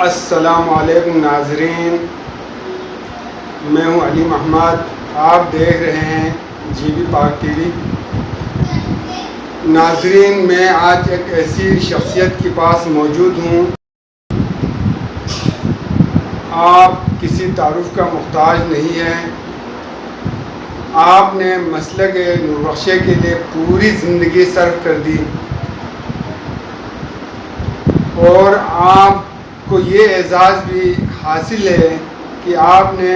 السلام علیکم ناظرین، میں ہوں علی محمد، آپ دیکھ رہے ہیں GBPAKTV۔ ناظرین، میں آج ایک ایسی شخصیت کے پاس موجود ہوں، آپ کسی تعارف کا محتاج نہیں ہیں۔ آپ نے مسلک نوربخشیہ کے لیے پوری زندگی صرف کر دی اور آپ کو یہ اعزاز بھی حاصل ہے کہ آپ نے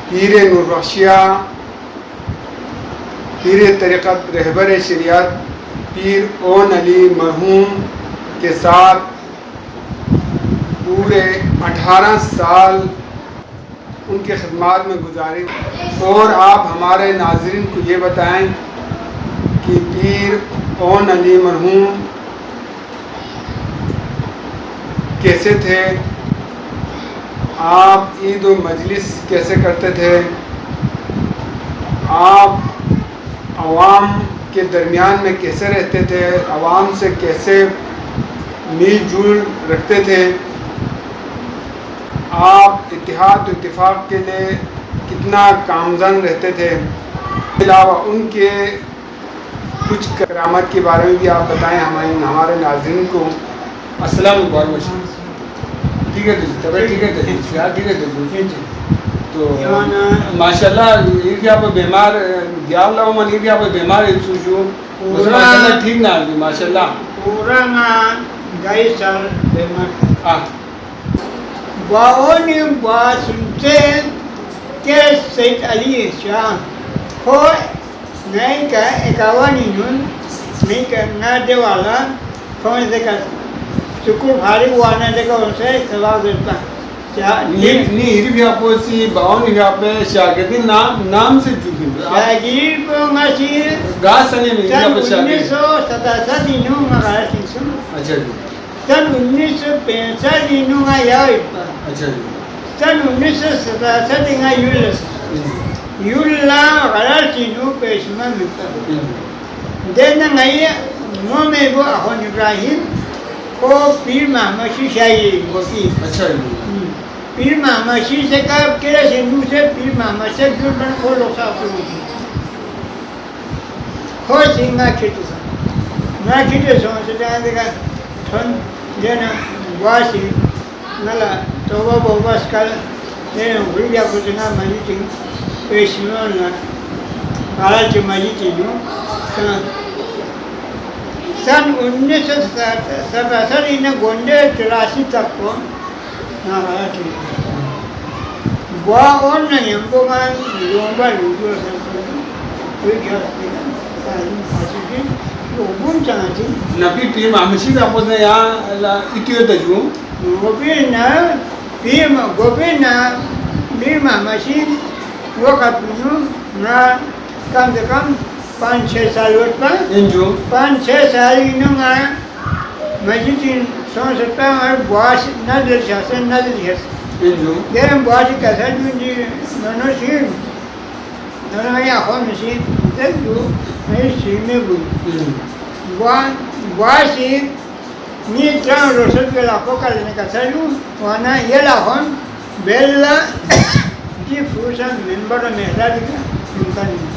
پیر نوربخشیہ، پیر طریقت، رہبر شریعت پیر اون علی مرحوم کے ساتھ پورے 18 سال ان کے خدمات میں گزارے، اور آپ ہمارے ناظرین کو یہ بتائیں کہ پیر اون علی مرحوم کیسے تھے، آپ عید و مجلس کیسے کرتے تھے، آپ عوام کے درمیان میں کیسے رہتے تھے، عوام سے کیسے میل جول رکھتے تھے، آپ اتحاد و اتفاق کے لیے کتنا کامزن رہتے تھے، علاوہ ان کے کچھ کرامات کے بارے میں بھی آپ بتائیں ہمارے ناظرین کو۔ السلام علیکم۔ ٹھیک ہے ٹھیک ہے تو ماشاء اللہ یہ آپ بیمار گیا من یہ آپ بیمار سوچو ٹھیک نہ ماشاء اللہ پورا گئی سال بیمار باونی با سنتے کہ سید علی شاہ ہو نہیں کا اکاوانی نون نہیں کرنا دے والا کون سے کا سکول بھاری ہوا نہ دے گا ان سے سوال دیتا نہیں بھی آپ سی باون آپ شاگردی نام سے چکی شاگرد کو مسیح گاس سنے میں سن 1967 انہوں مغارہ سنسن اچھا جی سن 1965 انہوں گا یاویپا اچھا جی سن 1967 انہوں یولا غرار چینو پیشوا ملتا دینا گئی مومے کو اخوند ابراہیم کو پیر محمد شاہی ہوتی اچھا جی پیر محمد سے کب کہہ سندھو سے پیر محمد سے جڑ بن کو لوگ صاحب ہوتی کھو سنگا کھیتے سن نہ کھیتے سن سے دیکھا تھن دینا واسی نلا توبہ بوبس کل دینا گلیا کتنا مجھتی پیشوا نہ کالا چی مجھتی نو سن 1967 انہیں گونڈے 84 تک کو بوا اور نہیں ہم کو میں لومبا لوٹو کوئی کیا تعلیم حاصل کی لوگوں چاہتی نبی پیر محمد کا آپ نے یہاں اتیو تجو پیر محمد وہ خپلوی نہ کم سے کم 5-6 سال وقت پر 5-6 سال انہوں آیا مسجد سون سکتا ہے باش نظر شاسن نظر شاسن دیرم باشی کسر جی نونو شیر نونو یا اخوند شیر تک جو میں شیر میں بوئی باشی نی تران رسول کے لاکھوں کا لینے کسر جو وانا یہ لاکھون بیلا جی فروشا ممبر و محضا دکھا ممکن نہیں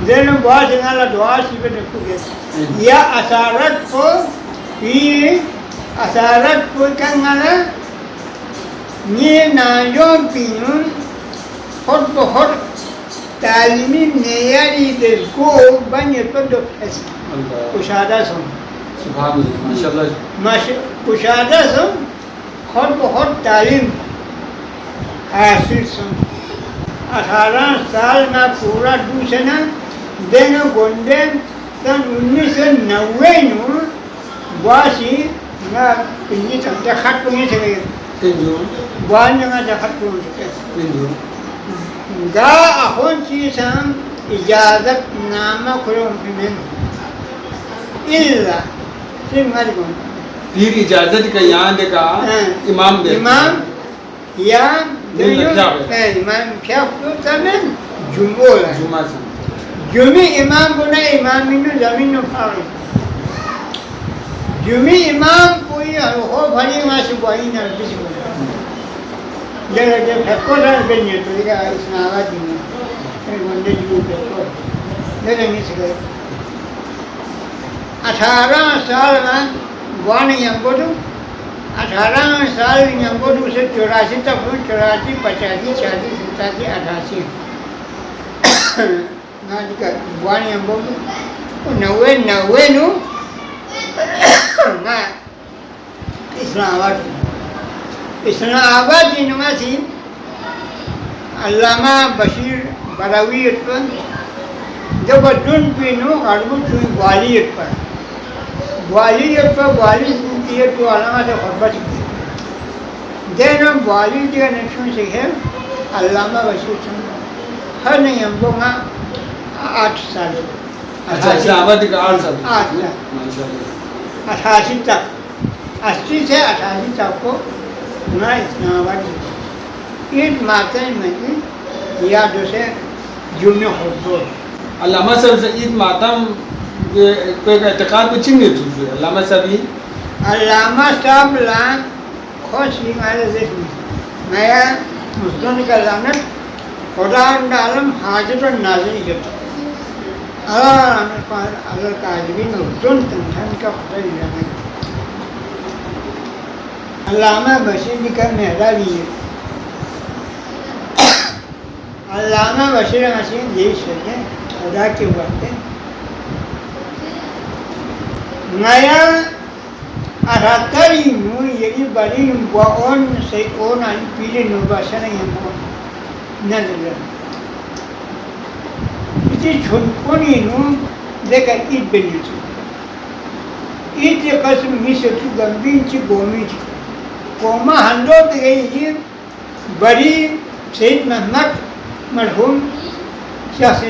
دیرم باشی نالا دعا شیر پر نکو گیا یا اثارت کو یہ اثارت کو کنگانا یہ نایوم پینون خود بخود تعلیمی نیاری دلکو بنی پر دو پیسی کشادہ سن سبحان اللہ ماشاءاللہ کشادہ سن خود بخود تعلیم حاصل سن 18 سال میں پورا دوسنا دین گونڈے سن 1990 نور باسی نا پنجی تمتے خط پنجی تھے بوان جگہ خط پنجی تھے گا اخوند چیزاں اجازت نامہ کھلو امپیمین اللہ سن مرگون پیر اجازت کا یہاں دیکھا امام دے امام یا امام کیا ہوتا ہے جمعہ جمعی امام بنا امامینو زمین نو پاوی جمعی امام کوئی ہو بھری وہاں سے بھائی نہ کسی کو جب پھیکو نہ بننے تو یہ اس میں آواز نہیں گنڈے جو پھیکو لے نہیں سکے 18 سال میں بوانی یمبودو 18 سال یمبودو سے 84 تک 84 85 86 87 88 نہ دیکھا بوانی یمبودو 90 نو نہ اسلام آباد کی نماسی علامہ بشیر براویت پر جب دن پینو غربو چوئی والیت پر والی کی تو علامہ سے خطبت کی دینا والی کا نقشن سے ہے علامہ بشیر چند ہر نہیں ہم کو 8 سال اسلام آباد کا 8 سال 88 تک 80 سے 88 تک کو نہ اسلام آباد عید ماتن میں یادوں سے جمعہ خطبہ علامہ صاحب سے عید ماتم کوئی اعتقاد کو چن نہیں تھی علامہ صاحب ہی علامہ صاحب لان خوش ہی مارے دیکھ میں مسلم کا لانت خدا عالم حاضر و ناظر جتا اللہ کا عجبین اردن تنہن کا خدا جانا علامہ بشیر کا محرابی ہے علامہ بشیر مسیح یہی سوچے خدا کے وقت نیا 78 نو یہی بڑی اون سے اون پیلے نوربخشیہ نہیں ہم نظر اسی چھنکونی نو دیکھا عید بنی تھی عید کے قسم می سے تو گمبین چی گومی تھی قومہ ہندو دے گئی بڑی سید محمد مرحوم شخص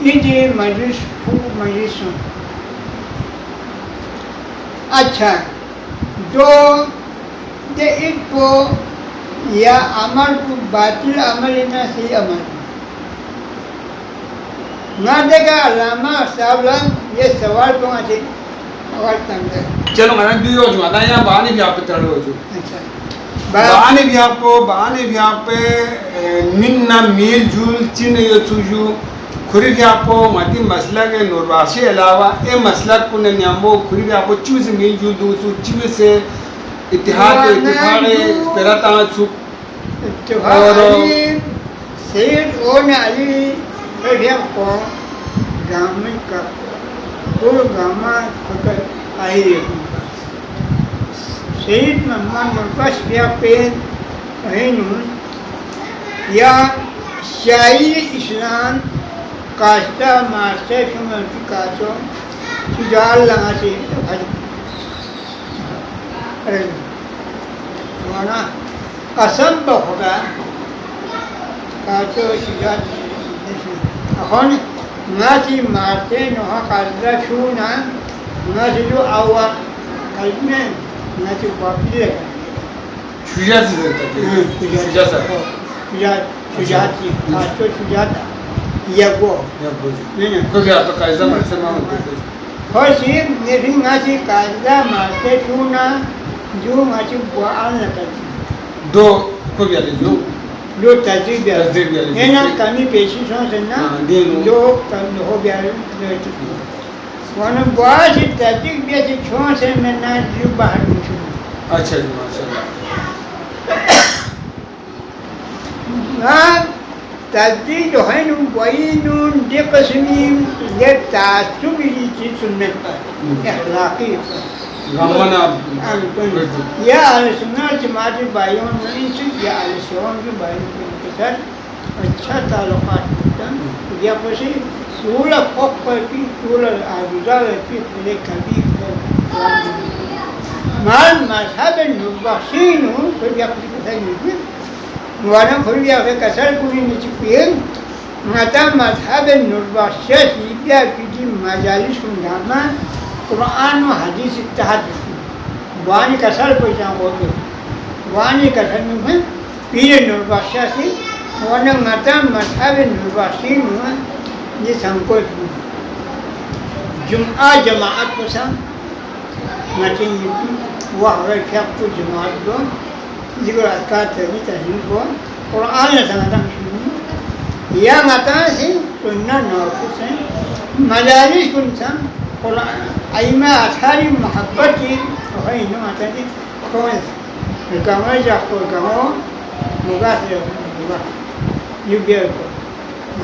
عید مجلس خوب مجلس اچھا جو دے عید کو یا عمل کو باطل عمل نہ صحیح عمل نہ دیکھا علامہ صاحب یہ سوال کو آتے اور تنگے چلو میں بھی ہو جو آتا ہے یہاں بہانے بھی آپ پہ تڑ ہو جو اچھا بہانے بھی آپ پہ نننا میل جول چین یہ چوجو کھری بھی آپ کو ماتی مسلک نوربخشیہ علاوہ اے مسلک کو نیامو کھری بھی آپ کو چیز میل جول دو سو چیز سے اتحاد پیراتا سو اور سید اون علی پھر کو گامی کا پور گاما فکر آئی سید محمد نوربخشیہ پین رہنے یا شاہی اسلام کاشتہ مارچہ شمرتی کاشو شجال لگا سے وانا قسم بخدا کاشو شجال اخوند ناسی مارچہ نوحا کاشتہ شونا ناسی جو آوا قلبیں ناسی باقی لگا شجاع سے شجاع شجاعتی کاشتہ شجاعتا یگو کو کیا تو قائدہ مرسے میں ہوتے تھے خوشی میری ناسی قائدہ مارتے چونا جو ناسی بوان لکھتی دو کو کیا لے جو تجریب بیاری ہے نا کمی پیشی سو سننا جو کمی ہو بیاری وانا بوان سی تجریب بیاری چھوان سے میں نا جو باہر مشہور اچھا جی ماشاءاللہ تجدید ہے نو وینون دی قسمی یہ تعصبی چیز سنت پر اخلاقی رامانا یا اہل سنت جماعت بھائیوں میں سے یا اہل سنت کے بھائیوں کے ساتھ اچھا تعلقات ہوتا یا پسی سول فوق پر کی سول آجوزہ کی پلے کبھی مال مذہب نوربخشین ہوں پھر یا پسی کسا نہیں وانا خلوی آخر کسر کنی نیچی پیر ماتا مذہب نوربخشیہ سیدیا کی مجالس کنگاما قرآن و حدیث اتحاد وانی کسر پہچان ہوتے وانی کسر میں پیر نوربخشیہ سے وانا ماتا مذہب نوربخشین ہوا یہ سنکوش جمعہ جماعت پسند متن وغير كتب جماعة دون ذكر أذكار تهجيد دون قرآن لسنة يا متاسي سنة نوكسين مجالس كنتم قرآن أيما أشهر محبتي وهي نوع تاني كويس الكامل يحكوا الكامل مغاسل يبيعوا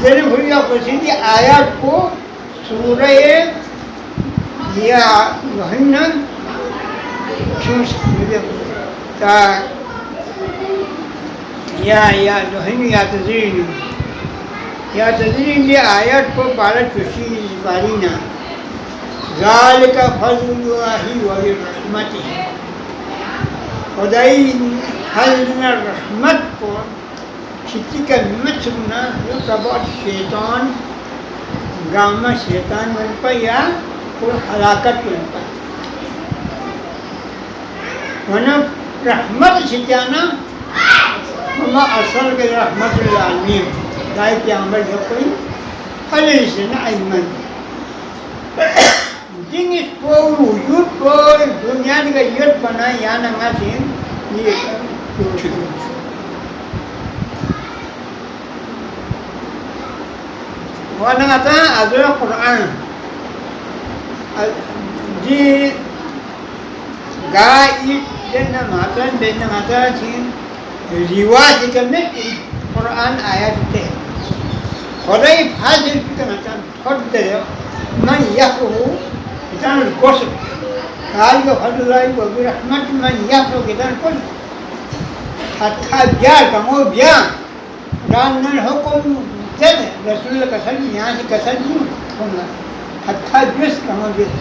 ذلك هو يقول سيدي آيات کو سورہ یا وہن تا یا وہن یا تذرین یہ آیات کو بارہ چوشی بارینا ذالک فضل اللہ ورحمتہ خدائی حضرت رحمت کو چھتی کا مچھنا جو کبھار شیطان گاما شیطان بن پا یا کوئی ہلاکت بن پا ورنہ رحمت چھتیانا ہما اصل کے رحمت العالمین دائی کی عمل جو کوئی حلیل سے نا ایمن جن اس کو وجود کو دنیا کا یت بنا یا نگا تین یہ وانا kata adalah Quran di gaib dan mata sin riwayat kami Quran ayat teh khudai fazil kan khudai man yaqru kitan al-qasr قال فضلای و برحمت من یافو kitan pun hatta biar kamu biar dan hukum جد رسول اللہ کا سلم یہاں سے کسل نہیں ہونا حتیٰ جس کا موجود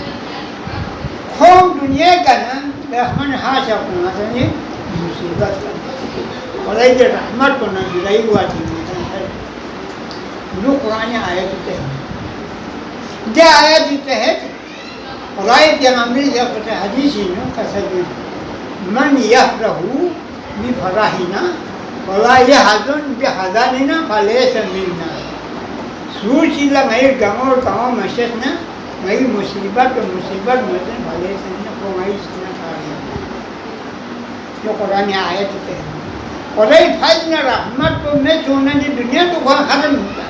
خوب دنیا کا نام رحمن حاشا ہونا سمجھے مصیبت کا اور ایسے رحمت کو نہ جلائی ہوا تھی جو قرآن آیت تحت جو آیت تحت اور آیت جمعی جب حدیثی نو کسل من یفرہو بفراہینا ولا يحزن بحزاننا فليس منا سوچ لا میں گمور کاو مشنا میں مصیبت متن فليس منا کو میں سنا کاری جو قرآن آیت ہے اور یہ فضل رحمت کو میں سونے دی دنیا تو وہ ختم ہوتا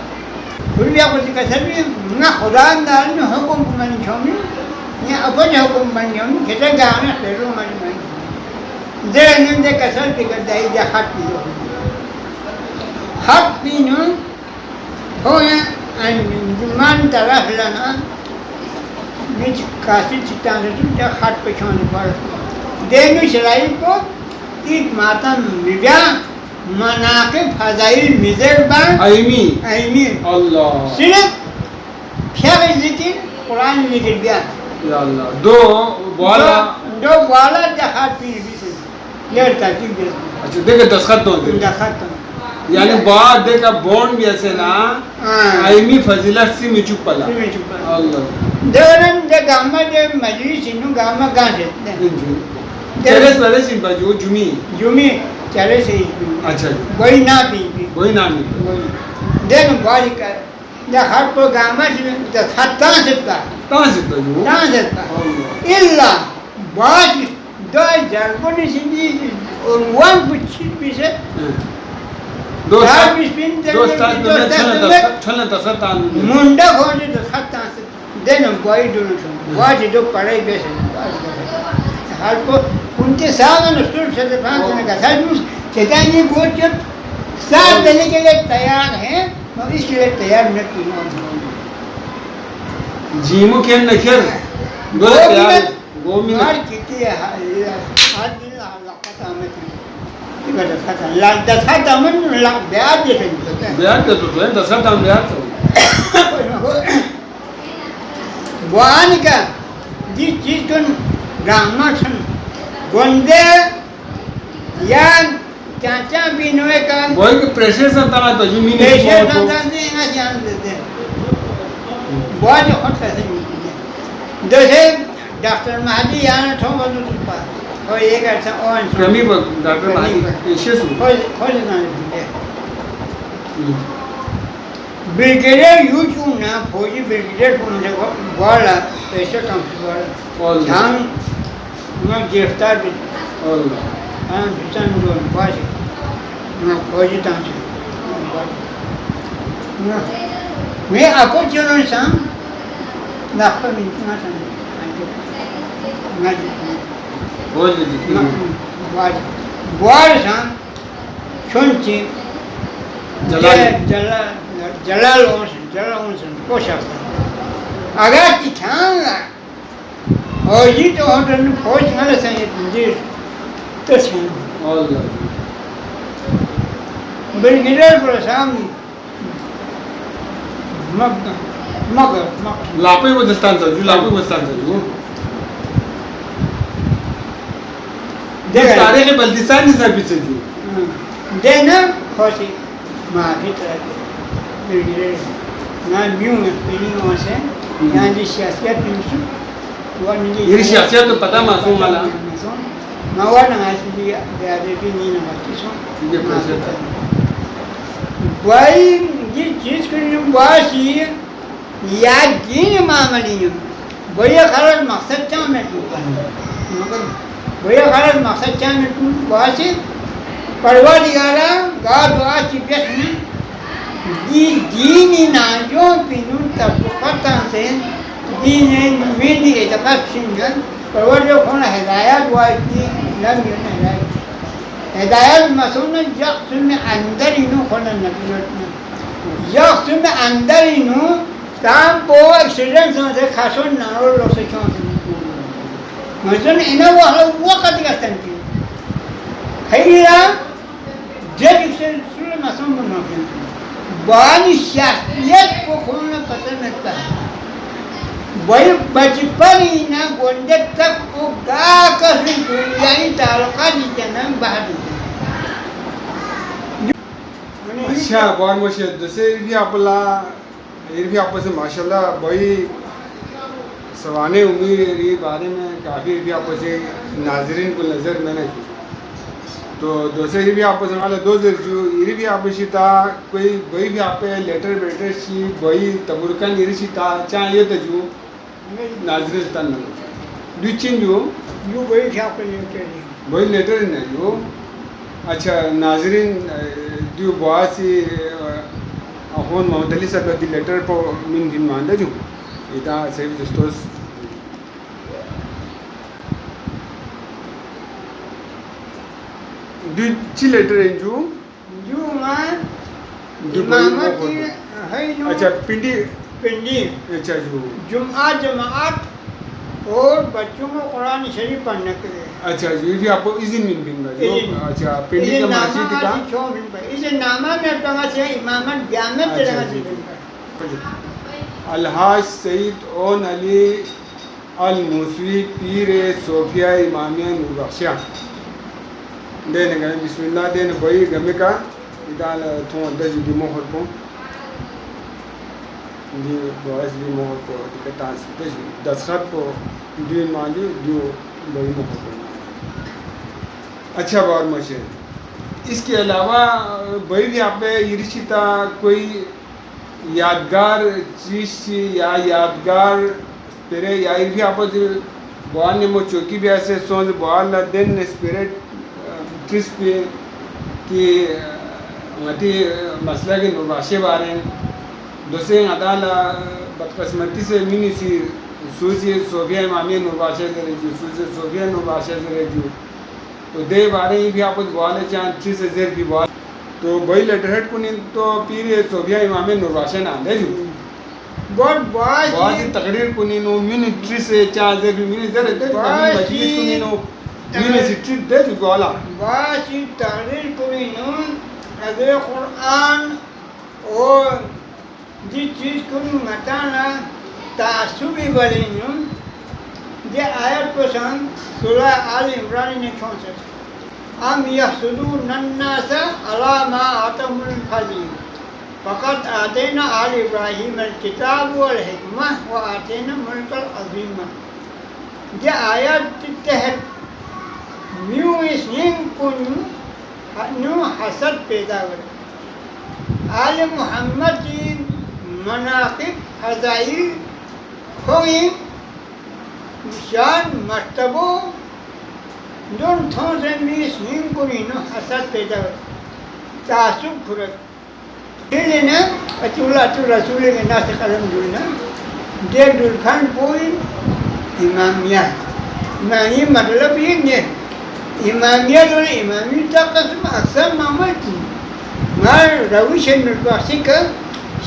پھر بھی آپ کو کہتے ہیں نہ خدا اندر نے حکم من چھومی یا اپنے حکم من چھومی کہتے گانا پھرو من دے نندے کسل ٹکٹ دائی جا خط پیو حق بینو ہویا من طرف لنا نیچ کاسی چیتان رسول جا خط پچھونے پر دینو شرائی کو ایک ماتم بیا مناقب فضائل مزر بان ایمی اللہ صرف پیغ ذکر قرآن ذکر بیا یا اللہ دو بوالا جا خط پیر بیسے یہ ترتیب بیسے اچھا دیکھے دستخط دو یعنی بعد دیکھا بون بھی ایسے نا ایمی فضیلت سی میں چپ پلا اللہ دورن دے گاما دے مجلس انو گاما گاں سے چرس پہلے سن بجو جمی چرس ہی اچھا بوئی نا پی وہی نامی دیکھو باری کر دے ہر پو گاما سے دے خطان سکتا کہاں سکتا جو اللہ بات دو جرگونی سنگی ونوان بچھت بھی سے منڈا کھونے تو خطان سے دینا بوائی دونوں چھوڑ واجی دو پڑھائی بیسے ہر کو ان کے ساتھ نسل سے پانچنے کا ساتھ چیتان یہ گوٹ جب ساتھ دینے کے لیے تیار ہیں اور اس کے لیے تیار نہ کی جیمو کیا نکھر گو منٹ کتی ہے ہاتھ دن لقت آمد دسخط امن بیاد دیتے ہیں بیاد دیتے ہیں دسخط امن بیاد سے بوانی کا جس چیز کن رحمہ چھن گوندے یا چانچا بینوے کا بوئی کہ پریشر سنتانا تو جو مینی پریشر سنتانا سے یہاں جان دیتے ہیں بہت جو خود کیسے ملتی ہے دوسرے ڈاکٹر مہدی یہاں ٹھو بندو سپا اور ایک ایسا اون کمی ڈاکٹر مہدی ایشیس خوش نانے دیتے بریگیڈر یوں چون نا فوجی بریگیڈر کو مجھے بوالا پیسے کم سے بوالا جان میں گرفتار بھی ہاں بچان گون باش میں فوجی تاں میں آپ چلو سام ناخ میں نہ سام بوار سام چونچی جلال اونسن کوشا اگر کی چھان اور یہ تو ہوٹل فوج نہ سیں جی تو چھان بلگیرر پر سام مگر لاپوی بدستان سجو لاپوی بدستان سجو تاریخ بلدستان نہیں سر پیچھے جو دینا خوشی معافی طرح بلگیرر نا بیوں میں پیلی وہاں سے یہاں جی سیاسیت پیمشو یہ سیاسیت تو پتہ معصوم والا موانا آسی دی بیادے بھی نہیں نماتی سو بائی یہ چیز کرنے باسی یا دین معاملی بھئی خرد مقصد چاہ میں تو بھئی خرد مقصد چاہ میں تو باسی پڑوا دیگارا گا دعا چی پیش میں دینی ناجوں پینون تبقتاں سے دینی نویدی اعتقاد سنگن پرور جو کھونا ہدایت واجی لم یون ہدایت مسئولہ یقسم اندر انو کھونا نبیلتنا یقسم اندر انو تام پو ایکسیڈنٹ سمجھے خاشون نارو لوگ سے چون سمجھے مجھن انہا وقت گستن کی خیرہ جب ایکسیڈنٹ سورے مسئول بنا کیا بانی شخصیت کو کھولنا پتہ نکتا ہے وہی بچپنی نا گوندے تک وہ گا کر دنیای تعلقات جنم باہر اچھا بہت مشہور جیسے بھی آپ سے ماشاءاللہ بھائی سوانح امید یہ بارے میں کافی بھی آپ سے ناظرین کو نظر میں نے تو دوسرے بھی آپ سے مالا دو ذر جو یہ بھی آپ سے تا کوئی بھائی بھی آپ لیٹر بیٹر شی بھائی تبرکن یہ سی تا چاہیے تو جو ناظرین تن دوچین جو بھئی چھاپ لیٹر بھئی لیٹر نہیں جو اچھا ناظرین دیو بواسی اخوند محمد علی صاحب دی لیٹر پو من دن ماندہ جو ایتا صحیح دستوس دیو چی لیٹر ہیں جو ماں امامت ہے جو اچھا پنڈی اچھا جو جماعت اور بچوں کو قرآن شریف پڑھنے کے لیے اچھا جو یہ بھی آپ کو اذن من بن جو اچھا پنڈی کا مسجد کا اذن نامہ میں اپنا سے امامت بیامت جلگہ سے الحاج سید اون علی الموسوی پیر صوفیہ امامیہ نوربخشیہ دینے گئے بسم اللہ دینے بھائی گمے کا ادال تھوں اندر جو دی موہر کو دی باعث دی موہر کو دکتان سے دستخط کو دیو مانجو دیو بھائی موہر کو اچھا بہت مشہور اس کے علاوہ بھائی بھی آپ یہ رشی تھا کوئی یادگار چیز تھی یا یادگار پھر یا بھی آپ بوال نے مو چوکی بھی ایسے سوچ بوال دن اسپرٹ ٹرس پہ کہ متی مسلک نوربخشیہ بارے ہیں دوسرے عدال بدقسمتی سے منی سی سوزی صوفیہ امامیہ نوربخشیہ سے رہی سوزی صوفیہ نوربخشیہ سے رہی تو دے بارے ہی بھی آپ بوال چاند 30,000 بھی بوال تو بھائی لیٹر ہیڈ کو نہیں تو پیر صوفیہ امامیہ نوربخشیہ نام دے جو بہت تقریر کو نہیں نو منٹری سے 4,000 بھی منی زر دے جو مجلس کو نہیں نو منی سی ٹریٹ دے جو گوالا باسی تقریر کو نہیں نو اگر قرآن اور جی چیز کو متانا تعصبی بلی نو یہ آیت کو سن سورہ آل عمران نے چھوڑ سکتے ام یحسدون الناس علی ما آتاهم الفضل فقط آتینا آل ابراہیم الکتاب والحکمہ وآتینا ملک العظیم یہ آیت تحت نیو اسنین کو نو حسد پیدا کرے آل محمد کی مناقب فضائل ہوئی شان مرتبوں دون تھون سے میس مین کو نہیں نو حسد پیدا تعصب پھرت پھر نا اچولا رسول کے ناس قلم دلنا دے دلخان کوئی امامیہ امامی مطلب یہ نہیں امامیہ جو امامی تا قسم اکثر معمول کی مار روشن نوربخشیہ کا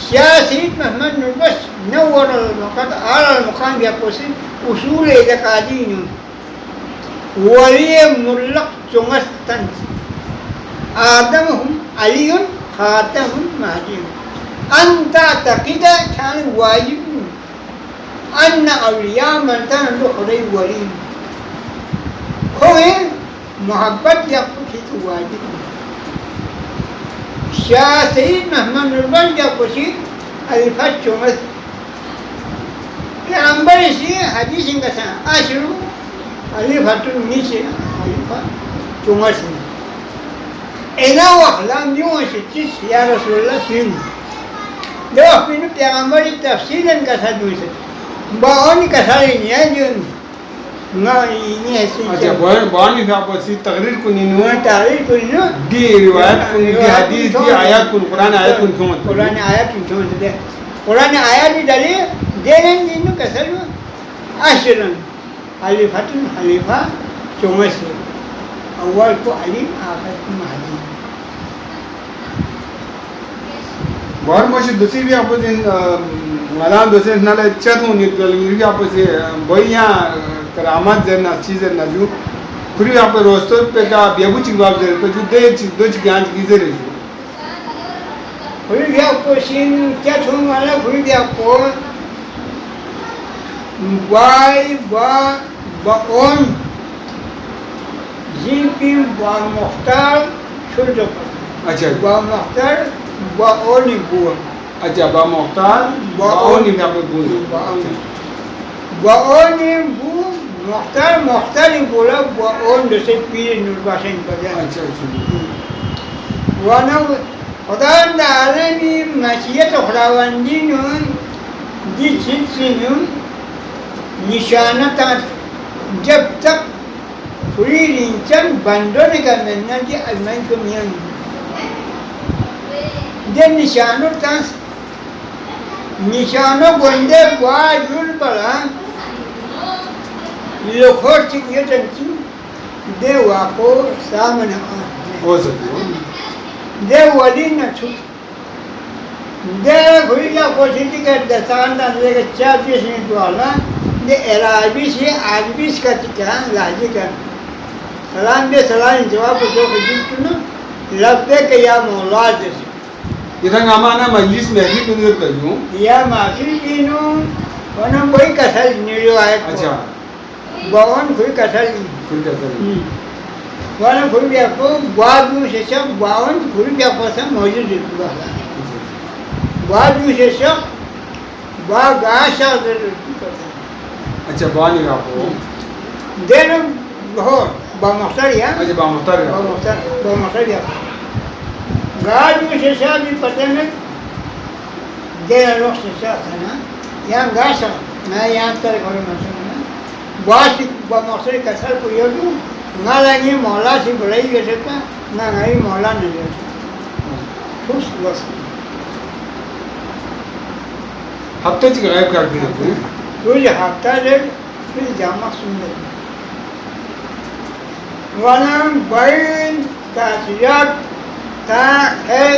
سیاسی محمد نوربخش نور المقام اعلی المقام یا کوسی اصول اعتقادی نو ولی ملق چونگستن آدم ہم علی خاتم مہدی ان تعتقد كان واجب ان اولیاء من تنو خدای ولی کوئی محبت یا کچھ واجب شاہ سید محمد نوربخش یا کچھ الفت چونگست پیغمبر اسی حدیث کا سان اشرو الفت نیچے الفت چونگست اینا واخلام دیو شتیس یا رسول اللہ سین دو اپنی پیغمبری تفصیلاً کسا دوسر باونی کسا لینی ہے جو نا اینی ہے سین اچھا باونی بھی آپ اسی تقریر کو نینو تقریر کو نینو دی روایت کو دی حدیث دی آیات کو قرآن آیات کو کیوں قرآن آیات کو کیوں دے قرآن آیات بھی ڈالی دینن دینو کسا لو اشرن حلیفت حلیفہ چومس اول کو علی آخر کو مہدی بہت ماشی دوسری بھی آپ سے ملان دوسرے نالے چت ہوں نیت گلویر بھی آپ سے بھائیاں کرامات زرنا چیزیں نجو کھری آپ روستر پہ کا بیابو چنگواب زر پہ جو دو چکیان چیزیں رہی کھری بھی آپ کو سین کیا چھوڑ والا کھری بھی آپ کو وائی با اون جی پی با مختار چھوڑ جو پر اچھا با مختار با اونی بو اچھا با مختار با اونی بھی آپ بول با اونی بو مختار مختاری بولا با اون دوسرے پیر نوربخشیہ پر جانا اچھا اچھا وانا خدا عالمی مشیت خداوندی نون دی چیز سے نون نشانتا جب تک پوری انسان بندوں نے کرنا نہ کہ المائی کو میاں دے نشانوں تاس نشانوں گندے واجول پڑا لکھوڑ چکیے چنچی دے واقو سامنے ہو سکتے دے ولی نہ چھوٹ دے گھوڑی جا کوششی کر دستان دا دے گا 4-5 منٹ والا دے عربی سے عربیس کا چکا لہجے کا سلام دے سلام جواب کو جو خجیب کنو لبے کہ یا مولا جیسے یہ رنگ آمانا مجلس محلی کنر پر جوں یا معافی کینو ونم کوئی کسل نیلو آئے کو اچھا باون کوئی کسل کوئی کہتا ہے ونم کوئی بھی آپ کو بعد سے سب باون کوئی بھی آپ کو سب موجود ہے بعد سے سب باغ آشا در اچھا بانی کا آپ کو دینم بہت با مختار یا اچھا با مختار ہے با مختار یا گاڑ سے سب بھی پتہ میں دینا لوگ سے ساتھ ہے نا یہاں گاشا میں یہاں تر گھر مسئلہ باش با مختار کسر کو یہ دوں نہ لگی مولا سے بڑائی گئے سکتا نہ گئی مولا نہیں گئے سکتا خوش بس ہفتہ چکا غائب کر دی جاتے ہیں روز ہفتہ دے پھر جامع سندر ونم بین تاثیرات تا ہے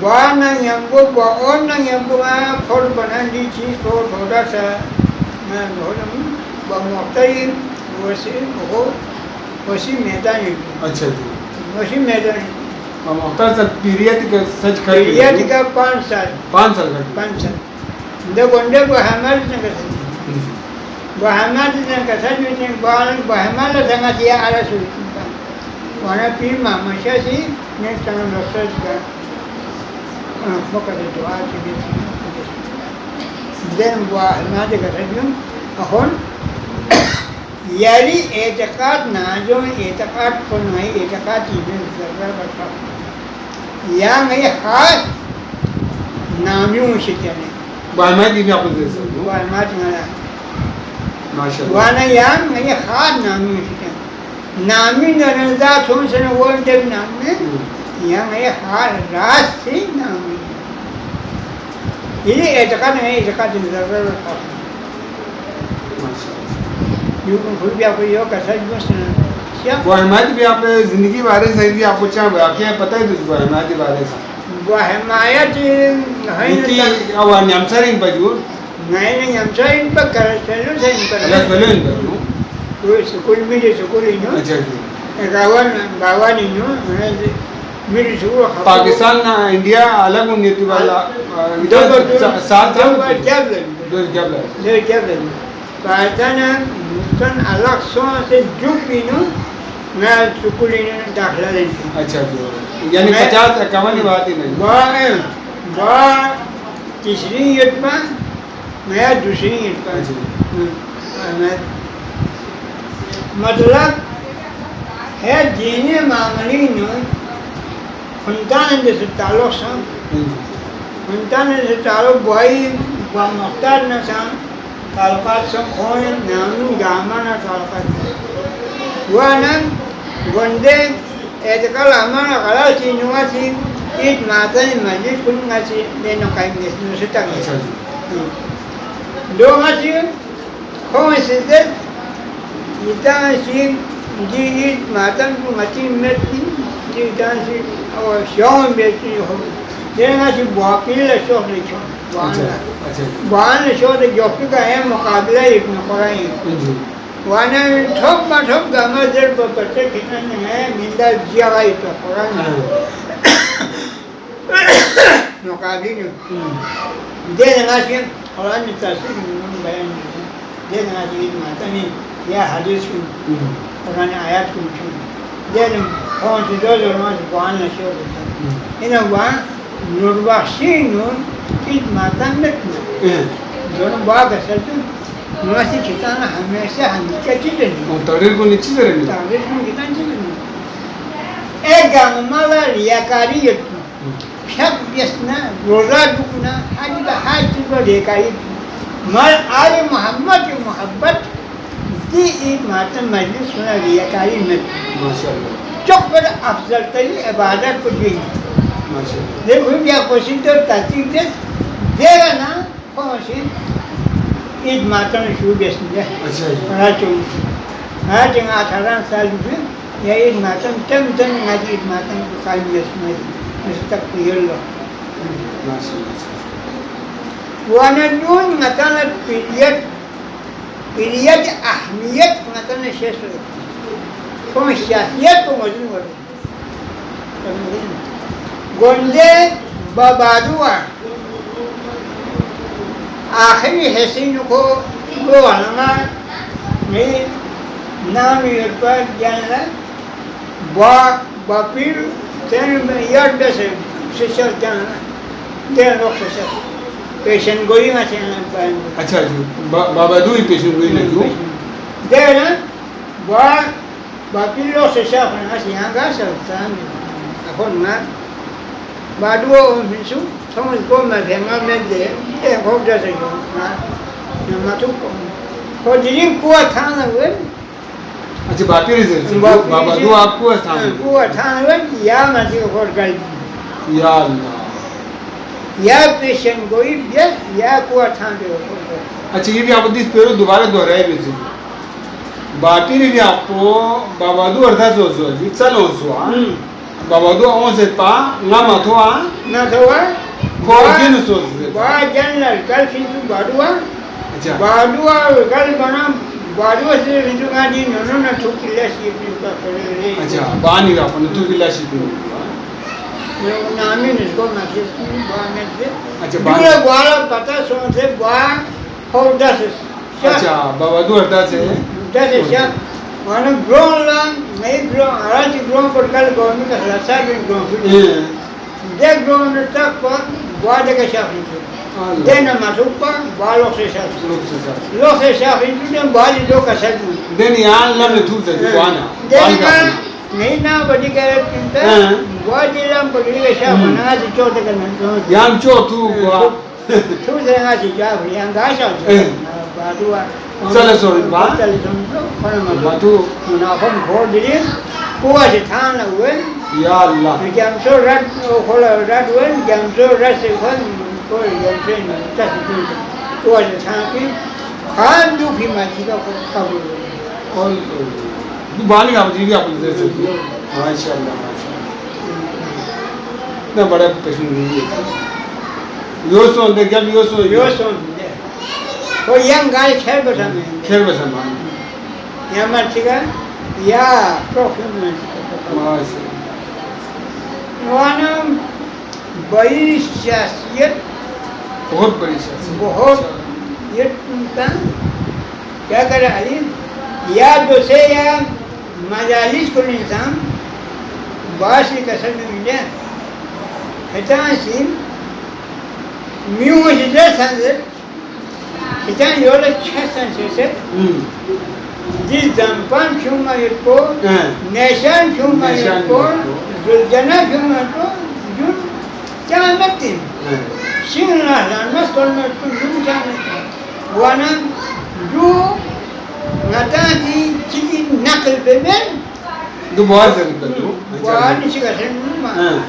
بانا یمبو باون یمبو پھول بنان دی چیز کو تھوڑا سا میں بولوں با مختلف وسیع میدان ہے اچھا جی وسیع میدان ہے با مختار سر پیریت کا سچ کھڑی پیریت کا 5 سال 5 سال کھڑی 5 سال دے گنڈے کو ہمارے سے کسے بہمات نے کسر میں بہمات لگا دیا آرہ سلطان کا وہاں پیر محمد شاہ سی نے چنم رسول کا فقط دعا کی بیتی دن بہمات کسر میں اخوند یعنی اعتقاد ناجوں اعتقاد کنوائی اعتقاد چیزیں ضرور بچا یا میں خاص نامیوں سے چلے بہمات بھی آپ کو دے سکتے بہمات میں ماشاءاللہ وانا یام میں خاد نامی شکن نامی نرندا تھون سے نوول دیو نامی یہاں ہے ہار راست سے نامی یہ اعتقاد ہے اعتقاد نظر یوں پھر بھی آپ کو یہ کسا جو وہ حمایت بھی آپ زندگی بارے سے بھی آپ کو چاہ واقعہ پتہ ہے تو حمایت بارے سے وہ حمایت ہے او نیمسرین بجور نہیں ہم سے ان پر چلو سے ان پر اللہ بلو ان پر کوئی سکول میں جو سکول ہی نو اچھا جی باوان ہی نو میری سکول پاکستان انڈیا الگ ہوتی والا ساتھ پاکستان الگ سو سے جھوٹ بھی نو میں سکول ہی داخلہ لیں اچھا جی یعنی 50-51 بات ہی نہیں با تیسری یتما میں دوسری یتما مطلب ہے دینی معاملی نو خندان سے تعلق سان خندان سے تعلق بھائی با مختار نسان تعلقات سن خوین نامو گامانا تعلقات وانا گندے اعتقال ہمارا غلط سی نواسی ایت ماتن مجلس کنگا سی دینو قائم نسنو ستا گیا دو ماتی خوین سیدت ایتان سی جی ایت ماتن کو مچی مرکی جی ایتان سی شاون بیتی ہو دینا سی بواقیل شوق لیچون بوان شوق جوکی کا ہے مقابلہ ایک نقرائی وانا ٹھوک ما ٹھوک گاما در بپرتے کھنن ہے مندہ جیا گئی تو قرآن مقابلی نو دے نگاسی قرآن تاثیر من بیان دے نگاسی ماتنی یا حدیث کن قرآن آیات کن دے نگاسی خون سی دو ماسی بوان نشو دیتا اینا بوان نوربخشیہ نون ایت ماتن نکنا دونوں باگ اصل تو نواسی کتانا ہمیشہ ہمیشہ چیزیں تحریر کو نیچی سے رہنی تحریر کو کتان چیزیں ایک گامالا ریاکاریت شب بیسنا روزہ بکنا حاجی با حاج چیز با ریاکاریت مر آل محمد کی محبت دی ایک ماتن مجلس سنا ریاکاری نت چک پر افضل تری عبادت کو دی دیکھو بیا کوشن تو تحقیق دیس دے گا نا کوشن ایک ماتن شروع بیسن دے ہاں چنگا 18 سال بھی یا ایک ماتن تم ناجی ایک ماتن کو قائم بیسن اس تک پیل لو وانا نون ماتن پیریت اہمیت ماتن شیش رو کون سیاسیت کو مجھن ورد گندے بابادوا آخری حسین کو وہ علماء میں نامی پر جانا با پیر تین یاد بسے سشر جانا دین روک سشر پیشن گوئی میں سے اچھا جی بابا دوئی پیشن گوئی نہیں جو دین با پیر روک سشر پرنا سی یہاں گا سلطان اخوند میں بادو منسو سمجھ کو میں بھینگا میں دے ایک خوب جیسے جو نماتو کو جنین کوہ تھانا ہوئے اچھا باپی رہے بابا دو آپ کوہ تھانا ہوئے کوہ تھانا ہوئے یا مجھے خود گلدی یا اللہ یا پیشن گوئی بیس یا کوہ تھانا ہوئے اچھا یہ بھی آپ دیس پیرو دوبارہ دہرائے بیسے باپی نے بھی آپ کو بابا دو اردہ سو سو جی چلو سو بابا دو آن سے پا ناما تو آن نا تو آن کوئی جن سو سے با جنرل کل فنسو بادوا بادوا کل بنا بادوا سے فنسو کہا دی نونو نا تو کلا شیپی کا کرے اچھا بانی را پنے تو کلا شیپی نامی نسکو مکس کی با میں سے اچھا دولا گوالا پتا سون سے با خوردہ سے اچھا بابا دو اردہ سے شاک وانا گرون لان نئی گرون آراتی گرون پر کل گورنی کا خلاصا بھی گرون پر دے گرون تک پر بوادے کا شاک انتو دے نماتوک پر با لوگ سے شاک انتو دے بوادی دو کا شاک انتو دے نیان لم نتو سے جوانا دے نیان نہیں نا بڑی کہرت کنتا بوادی لم پکڑی کا شاک بنا سی چوتے کرنا یان چو تو تو سے نا سی جاف یان گا شاک بادوا چلے سو با چلے سو فرما باتو منافق گھوڑ دیے کوہ سے تھان ہوئے یا اللہ جام سو رات کھولا رات ہوئے جام سو رات سے کوئی جام سے تس کوہ سے تھان کی ہر دکھی مچھی کا قبول اور بانی آپ جی آپ دے سکتے ماشاء اللہ اتنا بڑا کشمیر یو سو دے کیا یو سو وہ یم گائے کھیل بسا میں کھیل بسا مان یا مرچی کا یا پروفیم ماشاء وانا بڑی شخصیت بہت بڑی شخصیت بہت یہ کیا کرے علی یا دوسرے یا مجالس کو انسان باعث کی کسر میں ملے ہتان سیم میوں سے سنزر ہتان یولا چھے سنزر سے جس دمپان شما یکو نیشان شما یکو زلجنہ شما یکو جن چانتیم شنگ نحلان مستول میں تو جن چانتیم وانا جو نتاتی چکی نقل ببین دو بہت ذریعہ جو بہت نشی کسن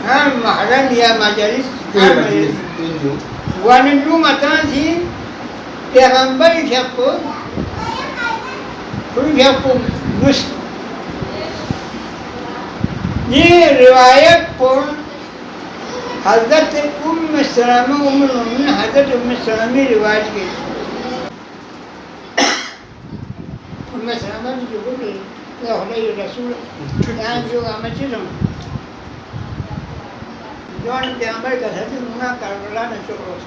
ہر محرم یا مجالس ہر مجالس وانا جو نتاتی پیغمبر شب کو کوئی شب کو نسل یہ روایت کو حضرت المومنین حضرت المومنین روایت کی سلام جو بولے یا خدای رسول یہاں جو ہمیں چیزوں جوان پیغمبر کا حضرت منا کربلا نے چکرو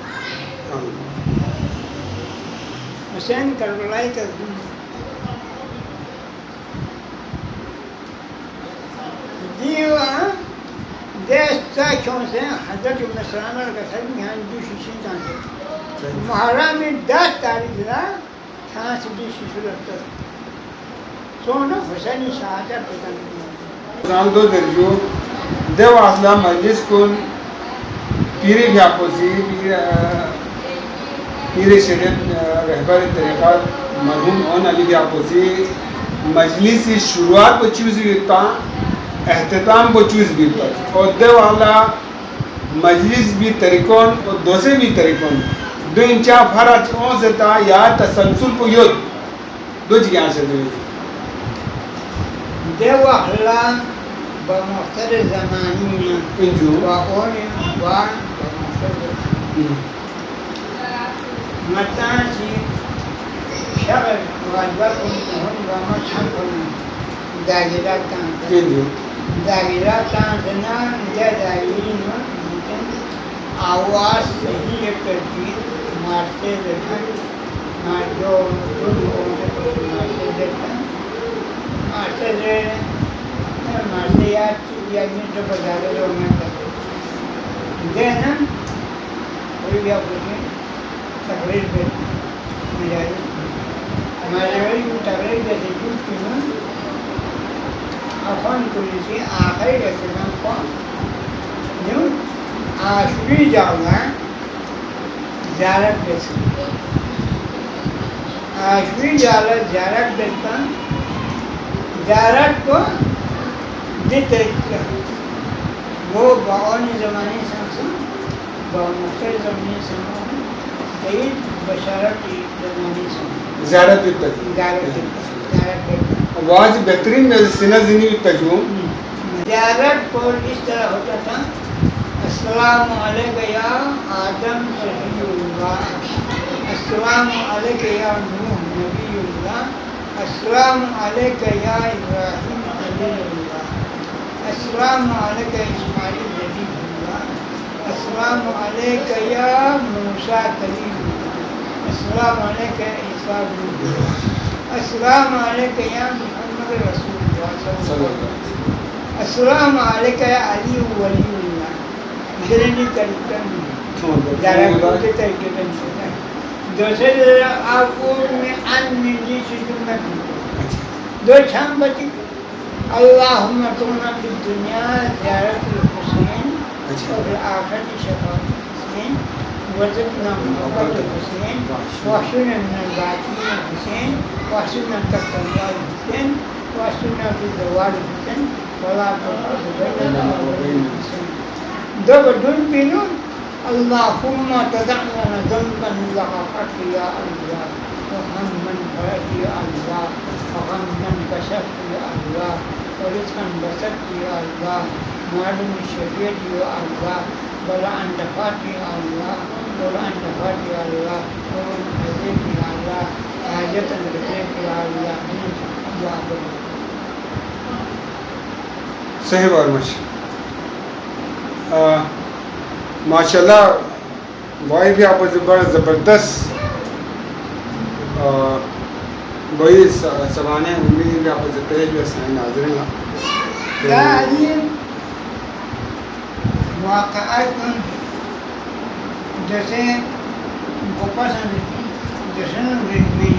حسین کربلائی کا دیوا دیستا کیوں سے حضرت مسلمان کا حضرت یہاں جو شیشن جانتے محرم میں 10 تاریخ را تھا سے جو شیشن رکھتا سونا حسینی شہادت پتہ رام دو درجو دیو اصلا مجلس کن پیری گھاپوسی پیری شریعت رہبر طریقت مرحوم اون علی گھاپوسی مجلس شروعات کو چیز بیتا احتتام کو چیز بیتا اور دیو اصلا مجلس بھی طریقون اور دوسرے بھی طریقون دو انچا فرق اون سے تا یا تسلسل کو یود دو جگہ سے دو دیو احلا بمختر زمانی و اون وان بمختر مطان سی شغل واجبر کنتون و مشہر کنتون داگیرات کانتون داگیرات کانتون یا داگیرین آواز صحیح ترتیب مارتے دیکھن جو مارتے دیکھن مارتے دیکھن مارتے یا تو بجارے جو میں کرتے دینا کوئی بھی آپ پوچھیں تقریر پہ مجھائی مجھائی کو تقریر پہ دیکھوں کیوں اخوند پولیسی آخری رسولان کو جو آشوری جاؤگا زیارت بیسا آشوری جاؤگا زیارت بیسا زیارت کو دیتے وہ باونی زمانی سمسا باونی زمانی سمسا قید بشارت زمانی سمسا زیارت بیتا آواز بہترین میں سنہ زنی بیتا جو زیارت کو اس طرح ہوتا تھا السلام علیکم یا آدم صحیح اللہ السلام علیکم یا نوح نبی اللہ السلام علیکم یا ابراہیم خلیل اللہ السلام علیکم اسماعیل نبی اللہ السلام علیکم یا موسیٰ کلیم اللہ السلام علیکم عیسیٰ بن اللہ السلام علیکم یا محمد رسول اللہ صلی اللہ علیہ وسلم السلام علیکم یا علی ولی اللہ جرنی کرتا جارہ کوتے طریقے پر چھوٹا ہے دوسرے آپ میں ان منجی شکمت دو چھام بچی اللہم کمنا فی الدنیا زیارت الحسین اور آخرت شفاعت حسین وزدنا محبت حسین وحشنا من الباطنین حسین وحشنا تحت الوال حسین وحشنا في الزوال حسین ولا تفرد بیننا وبین حسین دو بدون بینون اللهم تدع لنا ذنبا لغفرت یا اللہ وهما فرجت یا اللہ وغما كشفت یا اللہ ورزقا بسطت یا اللہ مالا شفيت یا اللہ بلا دفعت یا اللہ بلا دفعت یا اللہ ومن حزت یا اللہ حاجت رزق یا اللہ یا اللہ. صحیح اور ماشاء اللہ بھائی بھی آپ بڑا زبردست بھائی سوانح امید بھی آپ سے پیش بھی سائن ناظرین تعلیم واقعات جیسے پسند جشن میں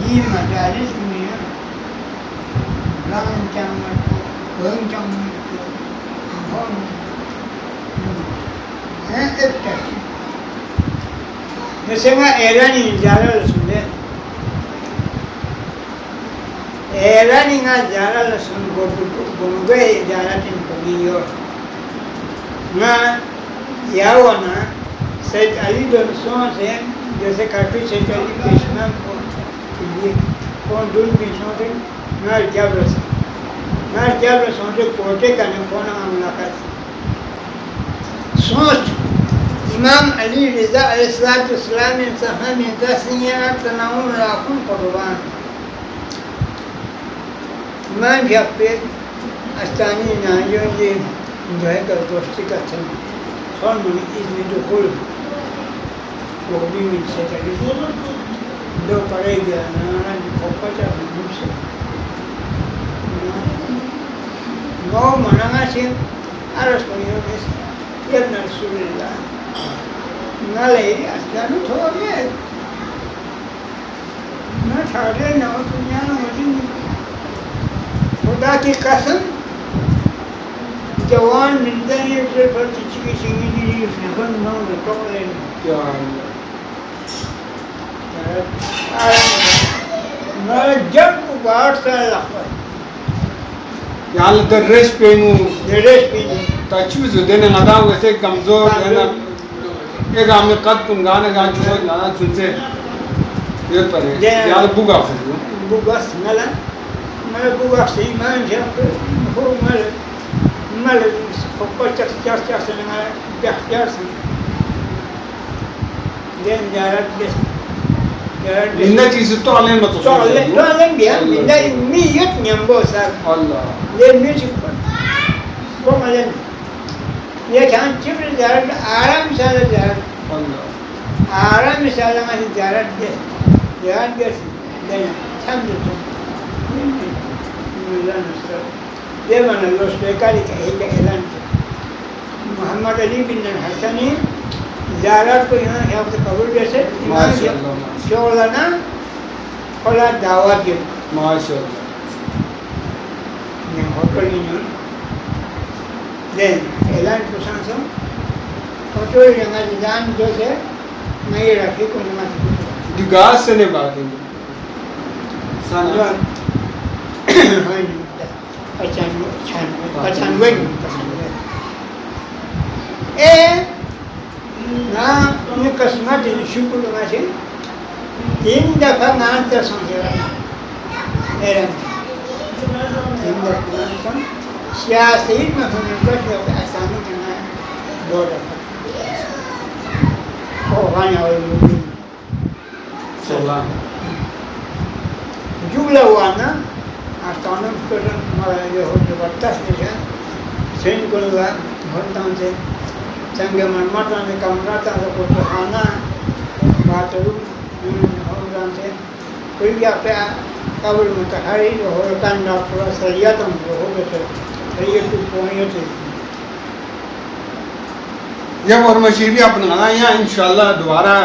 یہ مجالس میں رنگ چمٹ رنگ چمٹ جیسے میں ایرانی جارا رسولے ایرانی کا جارا رسول گنگوے جارا تین پنیو نا یاوانا سید علی دنسوں سے جیسے کافی سید علی پیشوا کو کون دون پیشوا سے نار جاب رسول سے کوٹے کا کون ملاقات سوچ امام علی رضا علیہ السلام صحابہ دسیاں تناؤ راکھن قربان امام جب پہ استانی نایوں یہ جو ہے کہ دوستی کا تھا اور من اذن دخول وہ بھی من سے چلی دو پڑے گیا نانا پھپچا من سے نو منانا سے عرض کنیوں میں ابن رسول اللہ نہ لے استانو تھوڑے نہ چھاڑے نہ دنیا نہ مجھے خدا کی قسم جوان ملتا ہے اسے پر چچکی سنگی دی اس نے بند نہ رکھو لے کیا میں جب بار سے لگتا یہاں درش پینو ڈریس پینو تاچوز دینے نادام ویسے کمزور دینا ایک آمی قد کن گانے گانے چھوڑ نانا سن سے یہ پر ہے یہاں بوگا فرزو بوگا سنگلا میں بوگا سی میں جب ہو مل پپا چار سے لگا بیختیار سے دین جارت بیس انہ چیز تو علیم بطو تو علیم بیا مندہ امیت نیمبو سر اللہ دین میوزک پر کم علیم یہ جان چپر جارت آرام سال جارت آرام سال میں جارت بیس دین چھم دیتو یہ من اللہ سپیکاری کا ایک اعلان کیا محمد علی بن الحسنی زیارت کو یہاں حفظ قبول جیسے امام شغلنا خلا دعوت دیا ماشاءاللہ میں ہوتر نہیں دین اعلان کو سانسو ہوتر یہاں جان جو سے میں یہ رکھی کو نماز دیگاز سے نے بات ہے سانا پچانوے نا قسمت شکر لگا سے 3 دفعہ مانتا سمجھے رہا ایران 3 دفعہ سیاسی میں ہونے کا آسانی کرنا ہے 2 دفعہ خوغانی ہوئی جملہ ہوا نا آستانم کرن ہمارا یہ ہو زبردست ہے سین کو لگا ہوتاں سے سنگ مرمتاں سے کمراتاں سے کو خانہ بات ہوتاں سے کوئی بھی آپ قبر متحری ہو تاں پورا شریعتم ہو گئے شریعت کو پوائنٹ ہے یہ اور مشیری اپنا گانا یہاں انشاءاللہ دوبارہ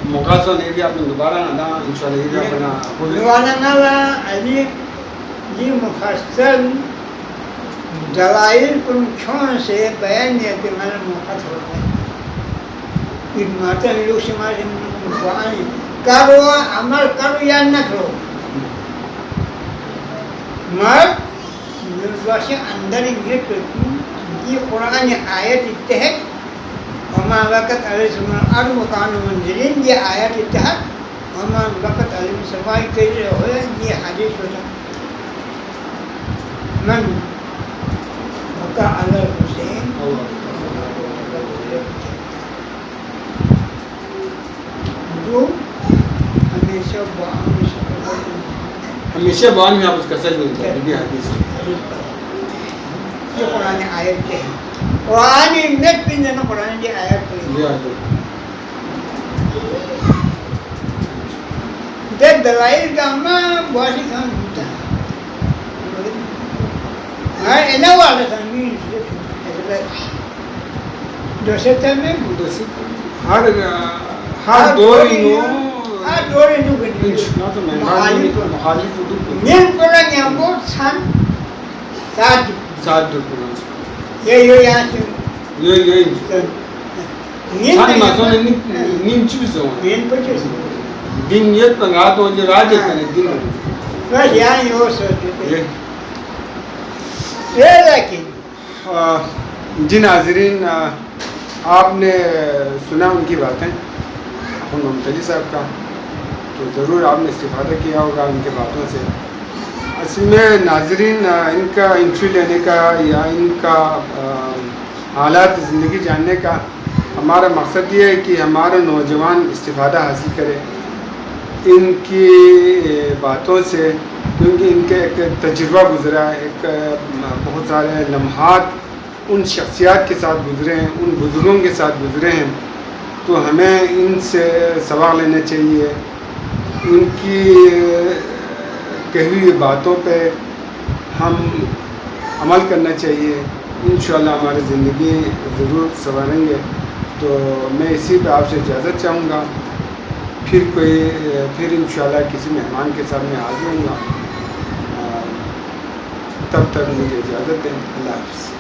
موقع سے نہیں بھی اپنے دوبارہ گانا انشاءاللہ یہ بھی اپنا دیوانا نالا علی جی مختصر دلائل کن چھون سے بیان دیا کہ میں نے مختصر ہوتا ہے ماتا لوگ سماج قرآن کرو عمل کرو یا نہ کرو مگر نوربخشیہ اندر یہ کرتی یہ قرآن آیت اتحاد وما وقت علیہ السلام المکان منزلین یہ آیت اتحاد وما وقت علیہ صفائی کیسے ہوئے یہ حدیث ہوتا من وقع علی الحسین جو ہمیشہ بعد میں آپ اس کا سچ بولتے ہیں یہ حدیث یہ قرآن آیت کے ہیں قرآن نت بھی نہیں قرآن کی آیت کے دیکھ دلائل کا ہمیں بہت ہی کام ہوتا ہے اینا والا تھا دوسرے میں ہر دور نیم قرآن یہاں کو سات یہ یہاں سے نیم چیز نیم پچیس دن یہ پنگات ہو جو راجے کرنے دن بس یہاں یہ ہو سکتے لیکن جی ناظرین آپ نے سنا ان کی باتیں اخوند محمد صاحب کا تو ضرور آپ نے استفادہ کیا ہوگا ان کے باتوں سے اصل میں ناظرین ان کا انٹرویو لینے کا یا ان کا حالات زندگی جاننے کا ہمارا مقصد یہ ہے کہ ہمارا نوجوان استفادہ حاصل کرے ان کی باتوں سے کیونکہ ان کے ایک تجربہ گزرا ہے ایک بہت سارے لمحات ان شخصیات کے ساتھ گزرے ہیں ان بزرگوں کے ساتھ گزرے ہیں تو ہمیں ان سے سبق لینا چاہیے ان کی کہی ہوئی باتوں پہ ہم عمل کرنا چاہیے انشاءاللہ ہماری زندگی ضرور سنواریں گے تو میں اسی پہ آپ سے اجازت چاہوں گا پھر انشاءاللہ کسی مہمان کے ساتھ میں حاضر ہوں گا تب تک مجھے اجازت دیں اللہ حافظ